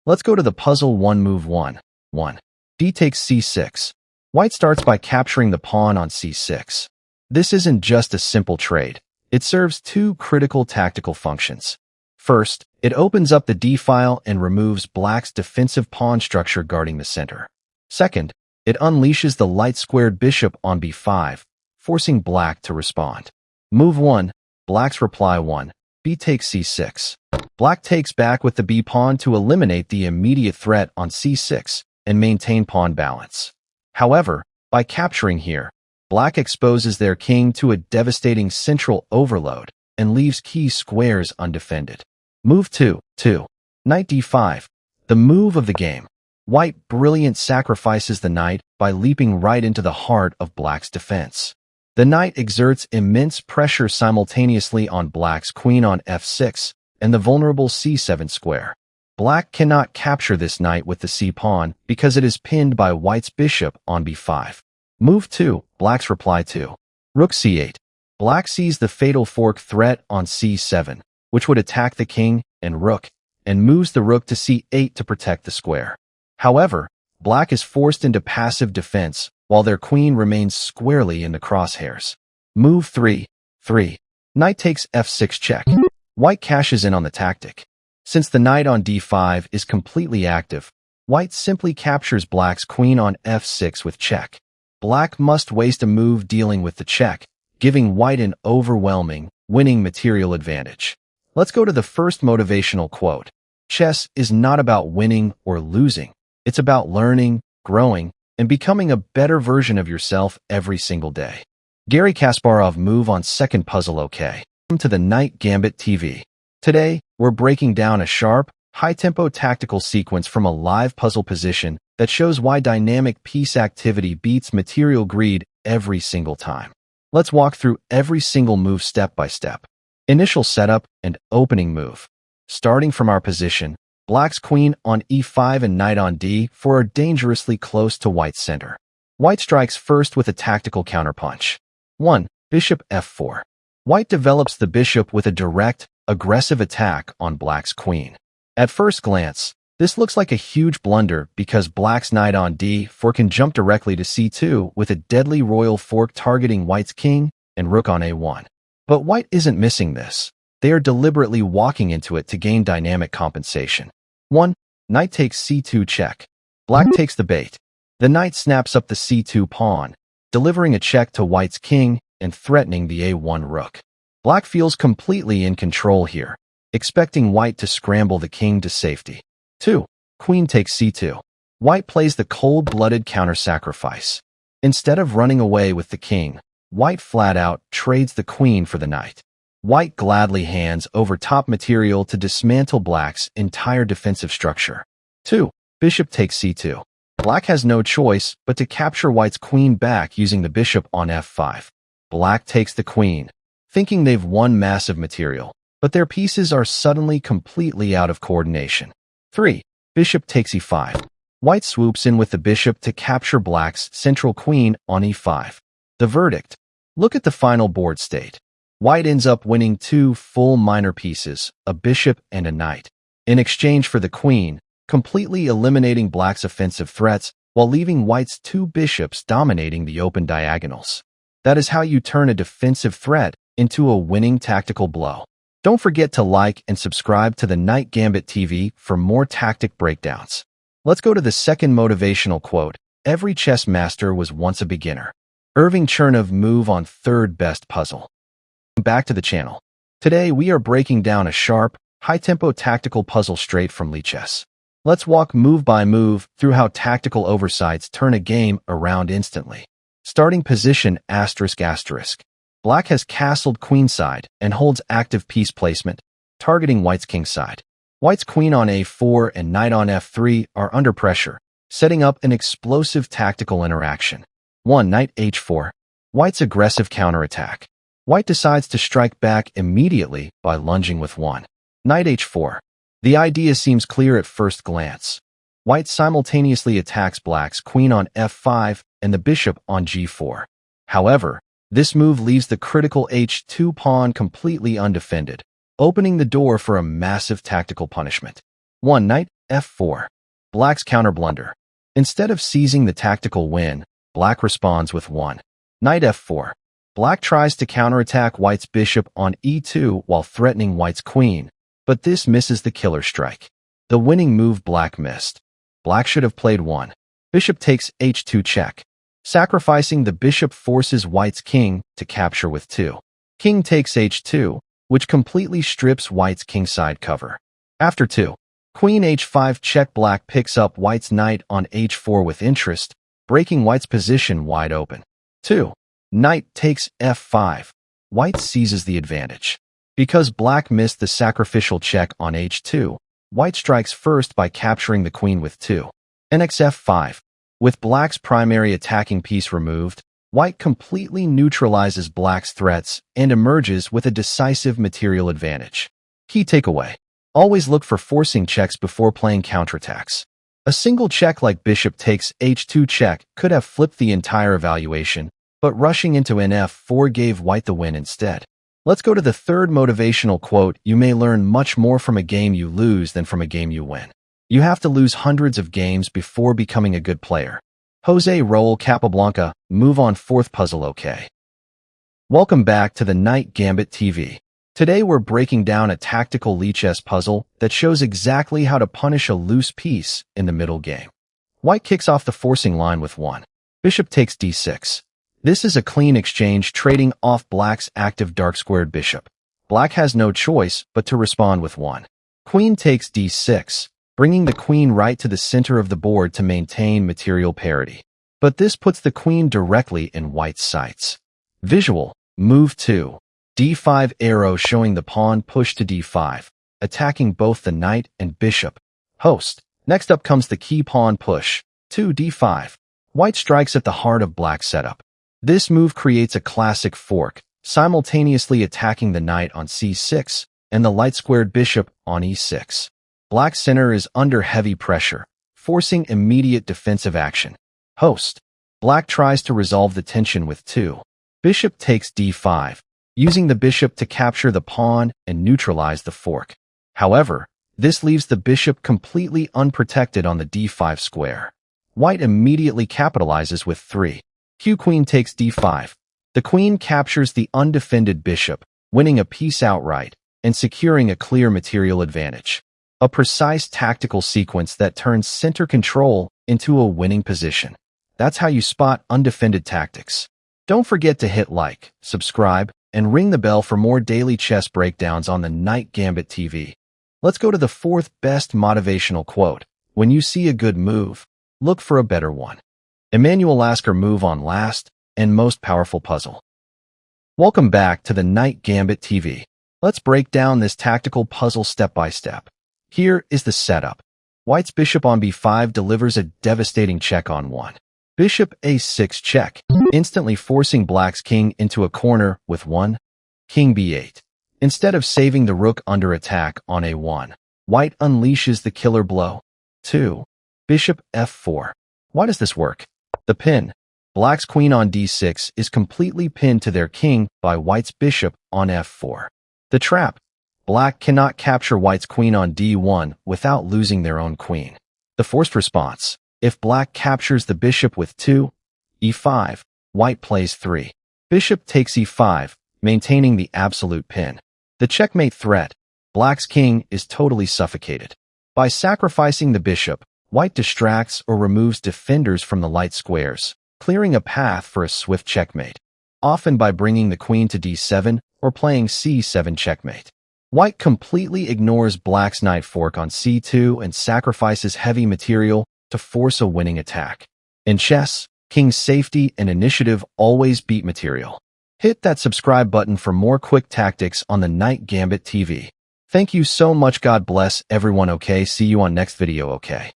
Let's go to the puzzle 1 move 1. 1. D takes c6. White starts by capturing the pawn on c6. This isn't just a simple trade. It serves two critical tactical functions. First, it opens up the d-file and removes black's defensive pawn structure guarding the center. Second, it unleashes the light-squared bishop on b5, forcing black to respond. Move 1, black's reply 1, b takes c6. Black takes back with the b-pawn to eliminate the immediate threat on c6 and maintain pawn balance. However, by capturing here, black exposes their king to a devastating central overload and leaves key squares undefended. Move 2. Knight d5. The move of the game. White brilliant sacrifices the knight by leaping right into the heart of black's defense. The knight exerts immense pressure simultaneously on black's queen on f6 and the vulnerable c7 square. Black cannot capture this knight with the c-pawn because it is pinned by white's bishop on b5. Move 2, black's reply 2. Rook c8. Black sees the fatal fork threat on c7, which would attack the king and rook, and moves the rook to c8 to protect the square. However, black is forced into passive defense while their queen remains squarely in the crosshairs. Move 3. Knight takes f6 check. White cashes in on the tactic. Since the knight on d5 is completely active, white simply captures black's queen on f6 with check. Black must waste a move dealing with the check, giving white an overwhelming, winning material advantage. Let's go to the first motivational quote. Chess is not about winning or losing. It's about learning, growing, and becoming a better version of yourself every single day. Garry Kasparov move on second puzzle. OK. Welcome to the Night Gambit TV. Today, we're breaking down a sharp, high-tempo tactical sequence from a live puzzle position that shows why dynamic piece activity beats material greed every single time. Let's walk through every single move step by step. Initial setup and opening move. Starting from our position, black's queen on e5 and knight on d4 are dangerously close to white's center. White strikes first with a tactical counterpunch. 1. Bishop f4. White develops the bishop with a direct, aggressive attack on black's queen. At first glance, this looks like a huge blunder because black's knight on d4 can jump directly to c2 with a deadly royal fork targeting white's king and rook on a1. But white isn't missing this. They are deliberately walking into it to gain dynamic compensation. 1. Knight takes c2 check. Black takes the bait. The knight snaps up the c2 pawn, delivering a check to white's king and threatening the a1 rook. Black feels completely in control here, expecting white to scramble the king to safety. 2. Queen takes c2. White plays the cold-blooded counter-sacrifice. Instead of running away with the king, white flat-out trades the queen for the knight. White gladly hands over top material to dismantle black's entire defensive structure. 2. Bishop takes c2. Black has no choice but to capture white's queen back using the bishop on f5. Black takes the queen, thinking they've won massive material, but their pieces are suddenly completely out of coordination. 3. Bishop takes e5. White swoops in with the bishop to capture black's central queen on e5. The verdict. Look at the final board state. White ends up winning two full minor pieces, a bishop and a knight, in exchange for the queen, completely eliminating black's offensive threats while leaving white's two bishops dominating the open diagonals. That is how you turn a defensive threat into a winning tactical blow. Don't forget to like and subscribe to the Night Gambit TV for more tactic breakdowns. Let's go to the second motivational quote. Every chess master was once a beginner. Irving Chernov move on third best puzzle. Back to the channel. Today we are breaking down a sharp, high-tempo tactical puzzle straight from Lichess. Let's walk move by move through how tactical oversights turn a game around instantly. Starting position ***. Black has castled queenside and holds active piece placement, targeting white's kingside. White's queen on a4 and knight on f3 are under pressure, setting up an explosive tactical interaction. 1. Knight h4. White's aggressive counterattack. White decides to strike back immediately by lunging with 1. Knight h4. The idea seems clear at first glance. White simultaneously attacks black's queen on f5 and the bishop on g4. However, this move leaves the critical h2 pawn completely undefended, opening the door for a massive tactical punishment. 1. Knight f4. Black's counter blunder. Instead of seizing the tactical win, Black responds with 1. Knight f4. Black tries to counterattack White's bishop on e2 while threatening White's queen, but this misses the killer strike. The winning move Black missed. Black should have played 1. Bishop takes h2 check. Sacrificing the bishop forces White's king to capture with 2. King takes h2, which completely strips White's kingside cover. After 2. Queen h5 check. Black picks up White's knight on h4 with interest, breaking White's position wide open. 2. Knight takes f5. White seizes the advantage. Because Black missed the sacrificial check on h2, White strikes first by capturing the queen with 2. Nx f5. With Black's primary attacking piece removed, White completely neutralizes Black's threats and emerges with a decisive material advantage. Key takeaway. Always look for forcing checks before playing counterattacks. A single check like bishop takes h2 check could have flipped the entire evaluation, but rushing into nf4 gave White the win instead. Let's go to the third motivational quote. You may learn much more from a game you lose than from a game you win. You have to lose hundreds of games before becoming a good player. Jose Raul Capablanca, move on. Fourth puzzle. Okay. Welcome back to the Knight Gambit TV. Today we're breaking down a tactical Lichess puzzle that shows exactly how to punish a loose piece in the middle game. White kicks off the forcing line with 1. Bishop takes d6. This is a clean exchange trading off Black's active dark-squared bishop. Black has no choice but to respond with 1. Queen takes d6. Bringing the queen right to the center of the board to maintain material parity. But this puts the queen directly in White's sights. Visual, move 2. d5 arrow showing the pawn push to d5, attacking both the knight and bishop. Host. Next up comes the key pawn push, 2 d5. White strikes at the heart of Black's setup. This move creates a classic fork, simultaneously attacking the knight on c6 and the light-squared bishop on e6. Black's center is under heavy pressure, forcing immediate defensive action. Host. Black tries to resolve the tension with 2. Bishop takes d5, using the bishop to capture the pawn and neutralize the fork. However, this leaves the bishop completely unprotected on the d5 square. White immediately capitalizes with 3. Q-queen takes d5. The queen captures the undefended bishop, winning a piece outright and securing a clear material advantage. A precise tactical sequence that turns center control into a winning position. That's how you spot undefended tactics. Don't forget to hit like, subscribe, and ring the bell for more daily chess breakdowns on the Knight Gambit TV. Let's go to the fourth best motivational quote. When you see a good move, look for a better one. Emmanuel Lasker, move on. Last and most powerful puzzle. Welcome back to the Knight Gambit TV. Let's break down this tactical puzzle step by step. Here is the setup. White's bishop on b5 delivers a devastating check on 1. Bishop a6 check, instantly forcing Black's king into a corner with 1. King b8. Instead of saving the rook under attack on a1, White unleashes the killer blow. 2. Bishop f4. Why does this work? The pin. Black's queen on d6 is completely pinned to their king by White's bishop on f4. The trap. Black cannot capture White's queen on d1 without losing their own queen. The forced response. If Black captures the bishop with 2, e5, White plays 3. Bishop takes e5, maintaining the absolute pin. The checkmate threat. Black's king is totally suffocated. By sacrificing the bishop, White distracts or removes defenders from the light squares, clearing a path for a swift checkmate, often by bringing the queen to d7 or playing c7 checkmate. White completely ignores Black's knight fork on c2 and sacrifices heavy material to force a winning attack. In chess, king's safety and initiative always beat material. Hit that subscribe button for more quick tactics on the Knight Gambit TV. Thank you so much. God bless everyone. Okay, see you on next video. Okay.